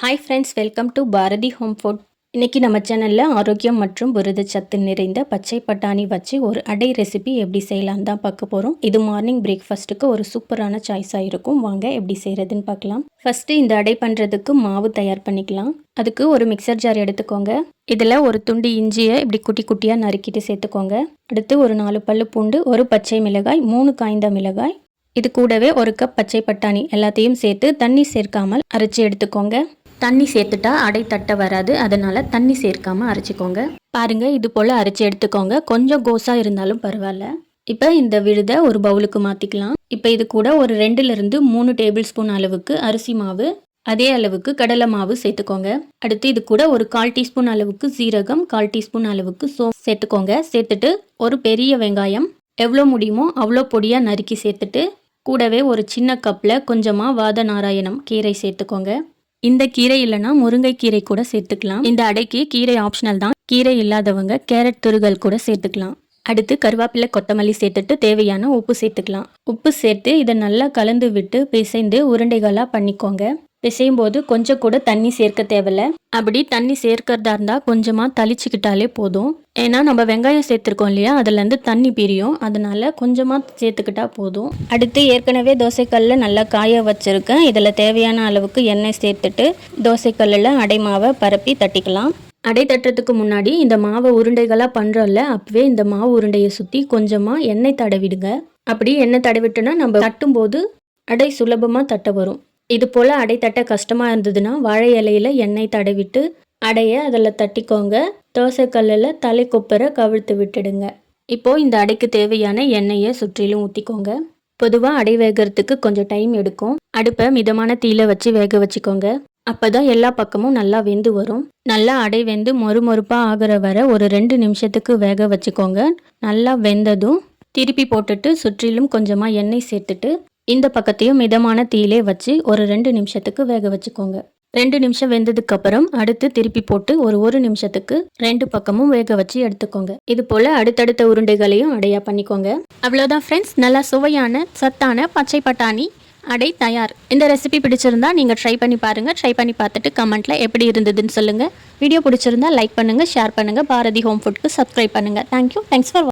Hi friends, welcome to Bharathi home food. இன்றைக்கி நம்ம சேனலில் ஆரோக்கியம் மற்றும் புரதச்சத்து நிறைந்த பச்சை பட்டாணி வச்சு ஒரு அடை ரெசிபி எப்படி செய்யலான்னு தான் பார்க்க போகிறோம். இது மார்னிங் பிரேக்ஃபாஸ்ட்டுக்கு ஒரு சூப்பரான சாய்ஸாக இருக்கும். வாங்க எப்படி செய்கிறதுன்னு பார்க்கலாம். ஃபஸ்ட்டு இந்த அடை பண்ணுறதுக்கு மாவு தயார் பண்ணிக்கலாம். அதுக்கு ஒரு மிக்சர் ஜார் எடுத்துக்கோங்க. இதில் ஒரு துண்டு இஞ்சியை இப்படி குட்டி குட்டியாக நறுக்கிட்டு சேர்த்துக்கோங்க. அடுத்து ஒரு 4 பல்லு பூண்டு, ஒரு பச்சை மிளகாய், 3 காய்ந்த மிளகாய், இது கூடவே ஒரு கப் பச்சை பட்டாணி எல்லாத்தையும் சேர்த்து தண்ணி சேர்க்காமல் அரைச்சி எடுத்துக்கோங்க. தண்ணி சேர்த்துட்டா அடை தட்ட வராது, அதனால் தண்ணி சேர்க்காமல் அரைச்சிக்கோங்க. பாருங்கள், இது போல் அரைச்சி எடுத்துக்கோங்க. கொஞ்சம் கோஸாக இருந்தாலும் பரவாயில்ல. இப்போ இந்த விழுதை ஒரு பவுலுக்கு மாற்றிக்கலாம். இப்போ இது கூட ஒரு 2லிருந்து 3 டேபிள் ஸ்பூன் அளவுக்கு அரிசி மாவு, அதே அளவுக்கு கடலை மாவு சேர்த்துக்கோங்க. அடுத்து இது கூட ஒரு 1/4 டீஸ்பூன் அளவுக்கு சீரகம், 1/4 டீஸ்பூன் அளவுக்கு சோம்பு சேர்த்துக்கோங்க. சேர்த்துட்டு ஒரு பெரிய வெங்காயம் எவ்வளோ முடியுமோ அவ்வளோ பொடியாக நறுக்கி சேர்த்துட்டு கூடவே ஒரு சின்ன கப்பில் கொஞ்சமாக வாத நாராயணம் கீரை சேர்த்துக்கோங்க. இந்த கீரை இல்லைனா முருங்கைக்கீரை கூட சேர்த்துக்கலாம். இந்த அடைக்கு கீரை ஆப்ஷனல் தான். கீரை இல்லாதவங்க கேரட் துருகல் கூட சேர்த்துக்கலாம். அடுத்து கருவேப்பிலை, கொத்தமல்லி சேர்த்துட்டு தேவையான உப்பு சேர்த்துக்கலாம். உப்பு சேர்த்து இதை நல்லா கலந்து விட்டு பிசைந்து உருண்டைகளாக பண்ணிக்கோங்க. பிசையும் போது கொஞ்சம் கூட தண்ணி சேர்க்க தேவையில்ல. அப்படி தண்ணி சேர்க்கறதா இருந்தால் கொஞ்சமாக தளிச்சுக்கிட்டாலே போதும். ஏன்னா நம்ம வெங்காயம் சேர்த்துருக்கோம் இல்லையா, அதுலேருந்து தண்ணி பிரியும். அதனால கொஞ்சமாக சேர்த்துக்கிட்டா போதும். அடுத்து ஏற்கனவே தோசைக்கல்லில் நல்லா காய வச்சுருக்கேன். இதில் தேவையான அளவுக்கு எண்ணெய் சேர்த்துட்டு தோசைக்கல்லில் அடை மாவை பரப்பி தட்டிக்கலாம். அடை தட்டுறதுக்கு முன்னாடி இந்த மாவை உருண்டைகளாக பண்ணுறோம்ல, அப்பவே இந்த மாவு உருண்டையை சுற்றி கொஞ்சமாக எண்ணெய் தடவிடுங்க. அப்படி எண்ணெய் தடவிட்டோன்னா நம்ம தட்டும்போது அடை சுலபமாக தட்ட வரும். இது போல் அடை தட்ட கஷ்டமாக இருந்ததுன்னா வாழை இலையில் எண்ணெய் தடவிட்டு அடையை அதில் தட்டிக்கோங்க. தோசைக்கல்லில் தலை கொப்பரை கவிழ்த்து விட்டுடுங்க. இப்போது இந்த அடைக்கு தேவையான எண்ணெயை சுற்றிலும் ஊற்றிக்கோங்க. பொதுவாக அடை வேகிறதுக்கு கொஞ்சம் டைம் எடுக்கும். அடுப்பை மிதமான தீயில வச்சு வேக வச்சுக்கோங்க. அப்போ தான் எல்லா பக்கமும் நல்லா வெந்து வரும். நல்லா அடை வெந்து மொறுமொறுப்பாக ஆகிற வரை ஒரு 2 நிமிஷத்துக்கு வேக வச்சுக்கோங்க. நல்லா வெந்ததும் திருப்பி போட்டுட்டு சுற்றிலும் கொஞ்சமாக எண்ணெய் சேர்த்துட்டு இந்த பக்கத்தையும் மிதமான தீயிலே வச்சு ஒரு 2 நிமிஷத்துக்கு வேக வச்சுக்கோங்க. 2 நிமிஷம் வெந்ததுக்கு அப்புறம் அடுத்து திருப்பி போட்டு ஒரு நிமிஷத்துக்கு 2 பக்கமும் வேக வச்சு எடுத்துக்கோங்க. இது போல் அடுத்தடுத்த உருண்டைகளையும் அடையா பண்ணிக்கோங்க. அவ்வளோதான் ஃப்ரெண்ட்ஸ், நல்லா சுவையான சத்தான பச்சை பட்டாணி அடை தயார். இந்த ரெசிபி பிடிச்சிருந்தா நீங்கள் ட்ரை பண்ணி பாருங்கள். ட்ரை பண்ணி பார்த்துட்டு கமெண்ட்டில் எப்படி இருந்ததுன்னு சொல்லுங்கள். வீடியோ பிடிச்சிருந்தா லைக் பண்ணுங்கள், ஷேர் பண்ணுங்கள். பாரதி ஹோம் ஃபுட்க்கு சப்ஸ்கிரைப் பண்ணுங்கள். தேங்க்யூ. Thanks for